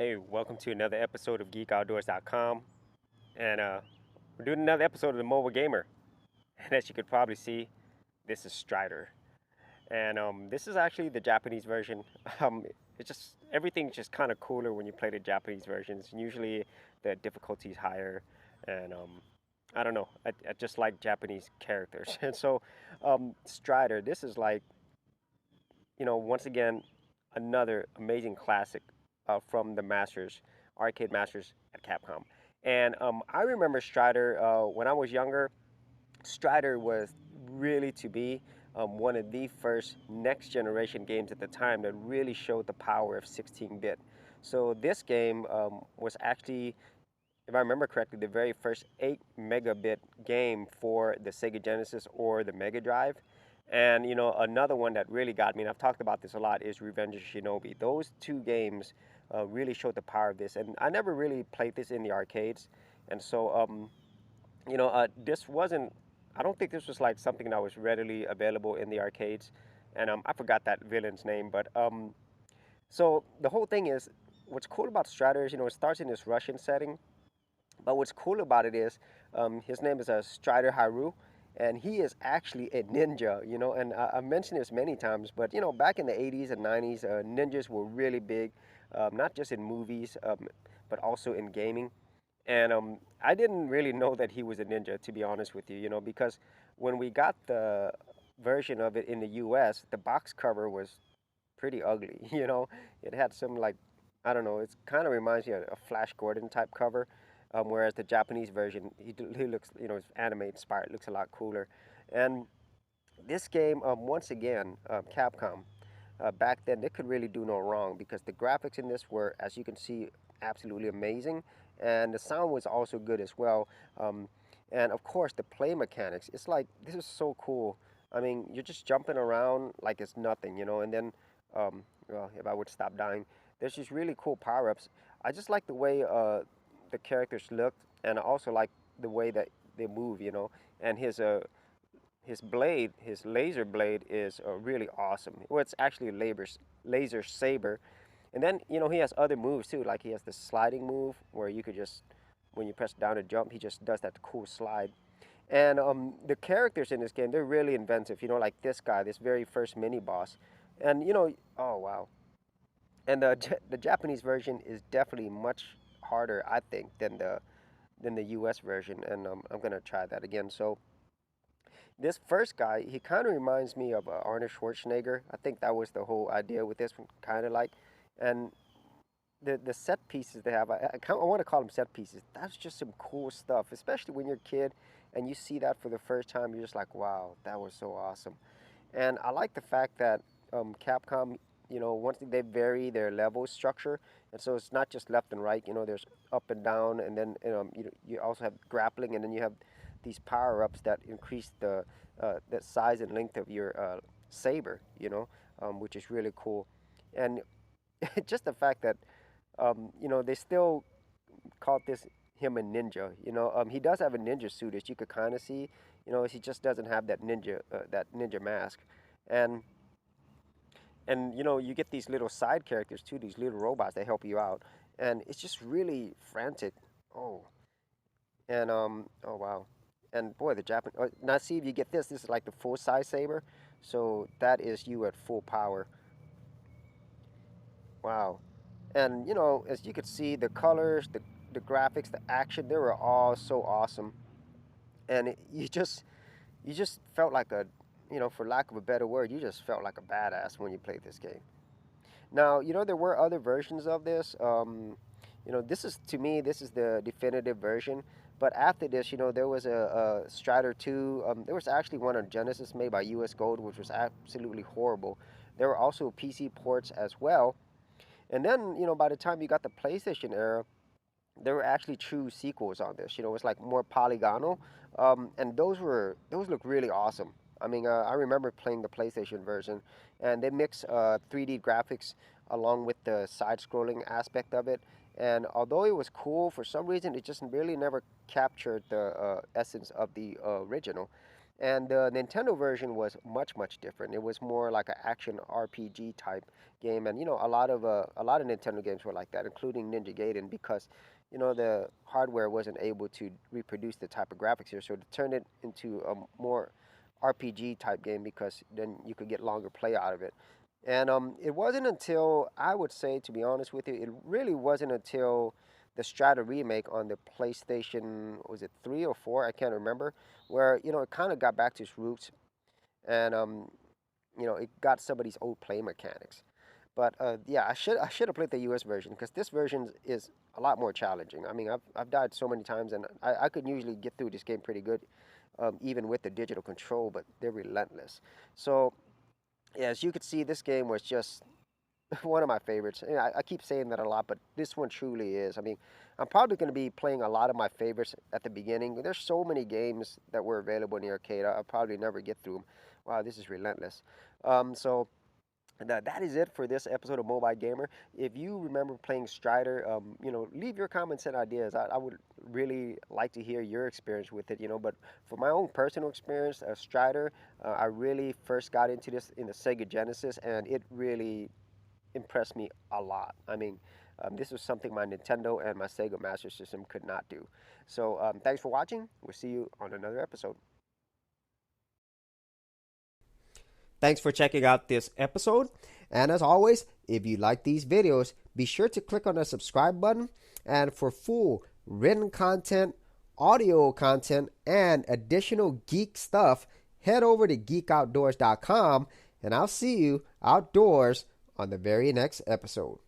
Hey, welcome to another episode of GeekOutdoors.com. And we're doing another episode of the Mobile Gamer. And as you could probably see, this is Strider. And this is actually the Japanese version. It's just, everything's just kind of cooler when you play the Japanese versions. Usually the difficulty is higher. And I don't know, I just like Japanese characters. And so Strider, this is like, once again, another amazing classic from the Masters, arcade Masters at Capcom. And I remember Strider when I was younger. Strider was really to be one of the first next generation games at the time that really showed the power of 16-bit. So this game was actually, if I remember correctly, the very first 8 megabit game for the Sega Genesis or the Mega Drive. And another one that really got me, and I've talked about this a lot, is Revenge of Shinobi. Those two games really showed the power of this, and I never really played this in the arcades, and so this wasn't. I don't think this was like something that was readily available in the arcades, and I forgot that villain's name, but so the whole thing is, what's cool about Strider is, it starts in this Russian setting, but what's cool about it is, his name is Strider Hiryu, and he is actually a ninja, and I've mentioned this many times, but back in the 80s and 90s, ninjas were really big, not just in movies, but also in gaming. And I didn't really know that he was a ninja, to be honest with you, because when we got the version of it in the US, the box cover was pretty ugly, It had some like, I don't know, it kind of reminds me of a Flash Gordon type cover, whereas the Japanese version, he looks, his anime inspired, looks a lot cooler. And this game, once again, Capcom, back then they could really do no wrong because the graphics in this were, as you can see, absolutely amazing, and the sound was also good as well. And of course, the play mechanics. It's like this is so cool. I mean, you're just jumping around like it's nothing, and then, well, if I would stop dying, there's these really cool power-ups. I just like the way the characters look, and I also like the way that they move, and his blade, his laser blade is really awesome. Well, it's actually a laser saber. And then, he has other moves too. Like he has the sliding move where you could just, when you press down to jump, he just does that cool slide. And the characters in this game, they're really inventive. Like this guy, this very first mini boss. And, oh wow. And the Japanese version is definitely much harder, I think, than the US version. And I'm going to try that again. So this first guy, he kind of reminds me of Arnold Schwarzenegger. I think that was the whole idea with this one, kind of like. And the set pieces they have, I want to call them set pieces. That's just some cool stuff, especially when you're a kid and you see that for the first time. You're just like, wow, that was so awesome. And I like the fact that Capcom, once they vary their level structure, and so it's not just left and right. There's up and down, and then you also have grappling, and then you have these power ups that increase the size and length of your saber. Which is really cool, and just the fact that they still called this him a ninja. He does have a ninja suit, as you could kind of see. He just doesn't have that ninja mask, and you get these little side characters too, these little robots that help you out, and it's just really frantic. Oh, and oh wow, and boy, the Japan. Now see if you get this. This is like the full size saber, so that is you at full power. Wow. And as you could see, the colors, the graphics, the action, they were all so awesome. And you just felt like for lack of a better word, you just felt like a badass when you played this game. Now, there were other versions of this. This is, to me, this is the definitive version. But after this, there was a Strider 2. There was actually one on Genesis made by US Gold, which was absolutely horrible. There were also PC ports as well. And then, by the time you got the PlayStation era, there were actually true sequels on this. It was like more polygonal, and those look really awesome. I mean, I remember playing the PlayStation version, and they mix 3D graphics along with the side-scrolling aspect of it. And although it was cool, for some reason it just really never captured the essence of the original. And the Nintendo version was much, much different. It was more like an action RPG type game, and a lot of Nintendo games were like that, including Ninja Gaiden, because the hardware wasn't able to reproduce the type of graphics here, so to turn it into a more RPG type game because then you could get longer play out of it. And it wasn't until, I would say, to be honest with you, it really wasn't until the Strider remake on the PlayStation, was it 3 or 4? I can't remember, where, it kind of got back to its roots and, it got some of these old play mechanics. But yeah, I should have played the US version because this version is a lot more challenging. I mean, I've died so many times, and I could usually get through this game pretty good, even with the digital control, but they're relentless. So, yeah, as you could see, this game was just one of my favorites. I keep saying that a lot, but this one truly is. I mean, I'm probably going to be playing a lot of my favorites at the beginning. There's so many games that were available in the arcade. I'll probably never get through them. Wow, this is relentless. So that is it for this episode of Mobile Gamer. If you remember playing Strider, leave your comments and ideas. I would really like to hear your experience with it, But for my own personal experience, Strider, I really first got into this in the Sega Genesis, and it really impressed me a lot. I mean, this was something my Nintendo and my Sega Master System could not do. So thanks for watching. We'll see you on another episode. Thanks for checking out this episode. And as always, if you like these videos, be sure to click on the subscribe button. And for full written content, audio content, and additional geek stuff, head over to geekoutdoors.com. And I'll see you outdoors on the very next episode.